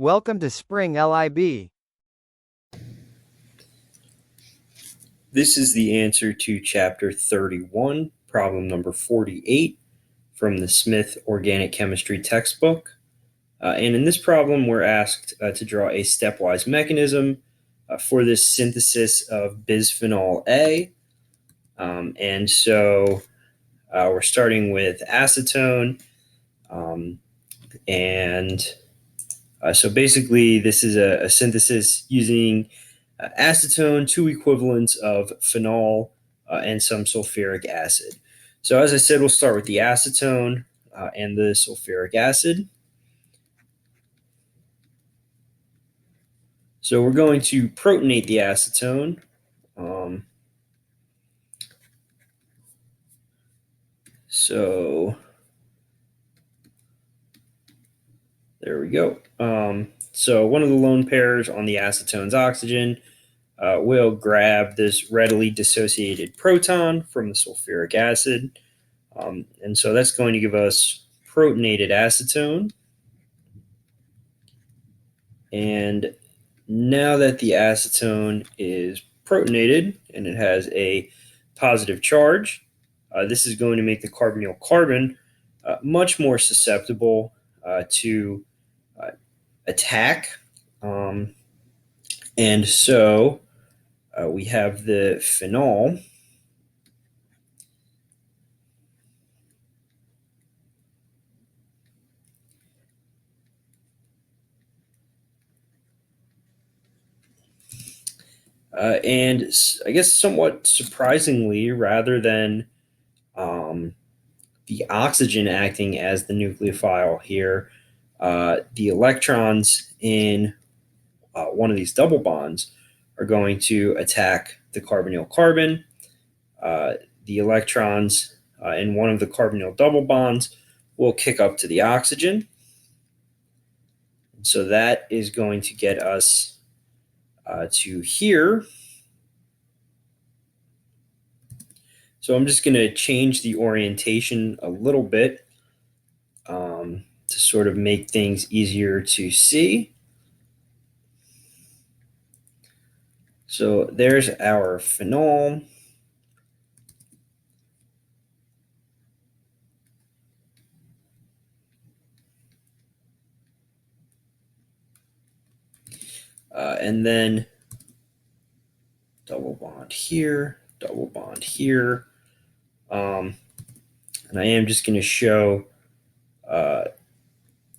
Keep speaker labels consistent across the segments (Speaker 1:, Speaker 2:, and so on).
Speaker 1: Welcome to springlib.
Speaker 2: This is the answer to Chapter 31, problem number 48 from the Smith Organic Chemistry textbook. And in this problem, we're asked to draw a stepwise mechanism for this synthesis of bisphenol A. And so we're starting with acetone. So basically, this is a synthesis using acetone, two equivalents of phenol, and some sulfuric acid. So as I said, we'll start with the acetone and the sulfuric acid. So we're going to protonate the acetone. So there we go. So one of the lone pairs on the acetone's oxygen will grab this readily dissociated proton from the sulfuric acid. And so that's going to give us protonated acetone. And now that the acetone is protonated and it has a positive charge, this is going to make the carbonyl carbon much more susceptible to attack. And so we have the phenol. And I guess somewhat surprisingly, rather than the oxygen acting as the nucleophile here, the electrons in one of these double bonds are going to attack the carbonyl carbon. The electrons in one of the carbonyl double bonds will kick up to the oxygen. So that is going to get us to here. So I'm just going to change the orientation a little bit to sort of make things easier to see. So there's our phenol. And then double bond here, double bond here. And I am just going to show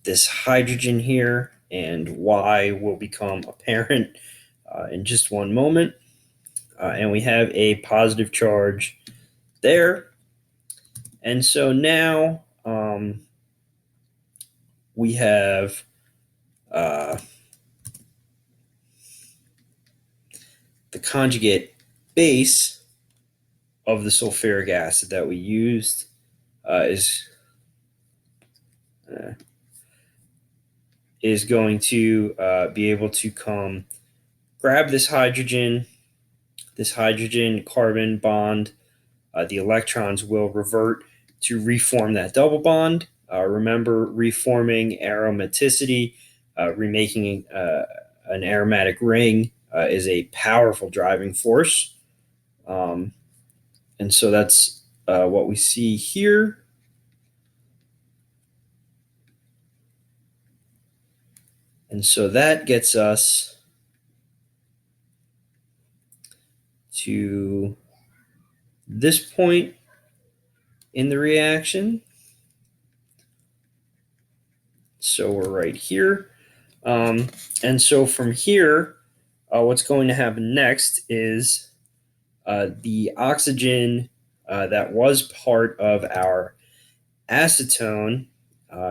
Speaker 2: this hydrogen here, and why will become apparent in just one moment. And we have a positive charge there. And so now we have the conjugate base of the sulfuric acid that we used is going to be able to come grab this hydrogen carbon bond. The electrons will revert to reform that double bond. Remember, reforming aromaticity, remaking an aromatic ring is a powerful driving force. And so that's what we see here. And so that gets us to this point in the reaction. So we're right here. And so from here, what's going to happen next is the oxygen that was part of our acetone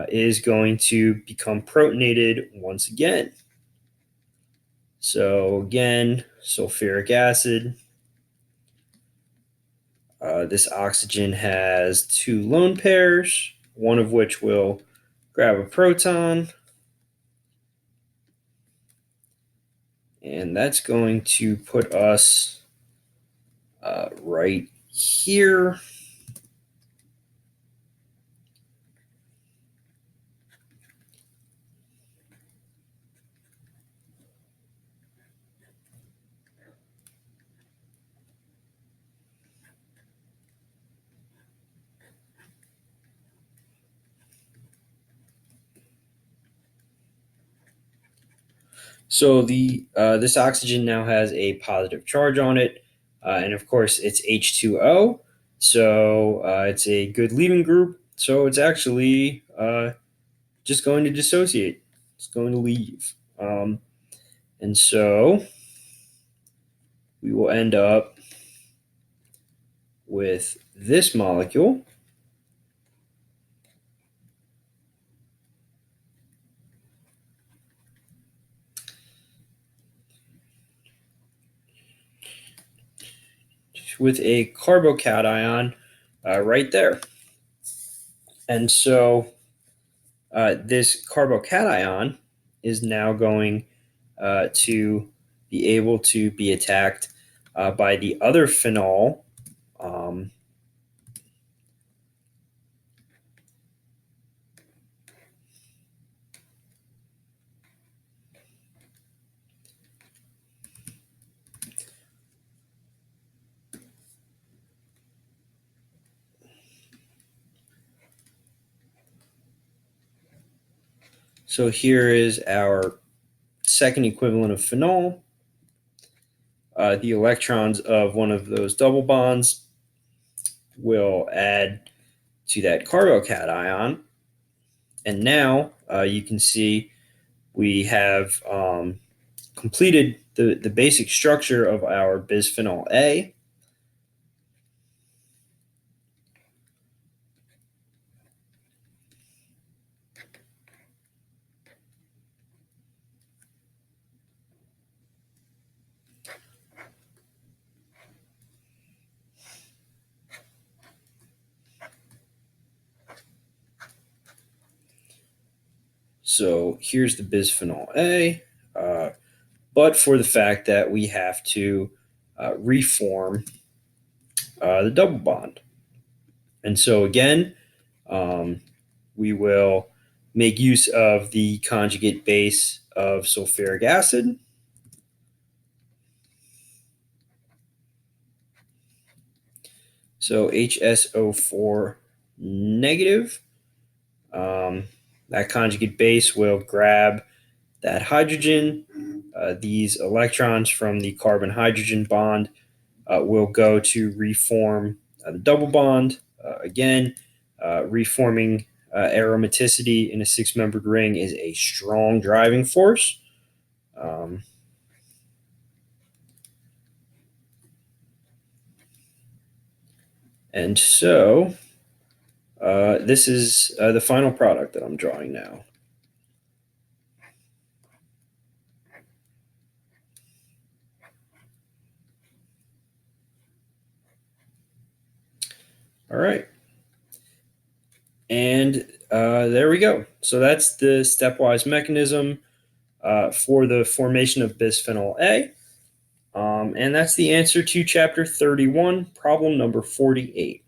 Speaker 2: is going to become protonated once again. So again, sulfuric acid. This oxygen has two lone pairs, one of which will grab a proton. And that's going to put us right here. So this oxygen now has a positive charge on it, and of course it's H2O. So it's a good leaving group. So it's actually just going to dissociate. It's going to leave, and so we will end up with this molecule. With a carbocation right there. And so this carbocation is now going to be able to be attacked by the other phenol. So here is our second equivalent of phenol. The electrons of one of those double bonds will add to that carbocation. And now you can see we have completed the basic structure of our bisphenol A. So here's the bisphenol A, but for the fact that we have to reform the double bond. And so again, we will make use of the conjugate base of sulfuric acid. So HSO4 negative. That conjugate base will grab that hydrogen. These electrons from the carbon-hydrogen bond will go to reform the double bond. Again, reforming aromaticity in a six-membered ring is a strong driving force. And so this is the final product that I'm drawing now. All right. And there we go. So that's the stepwise mechanism for the formation of bisphenol A. And that's the answer to chapter 31, problem number 48.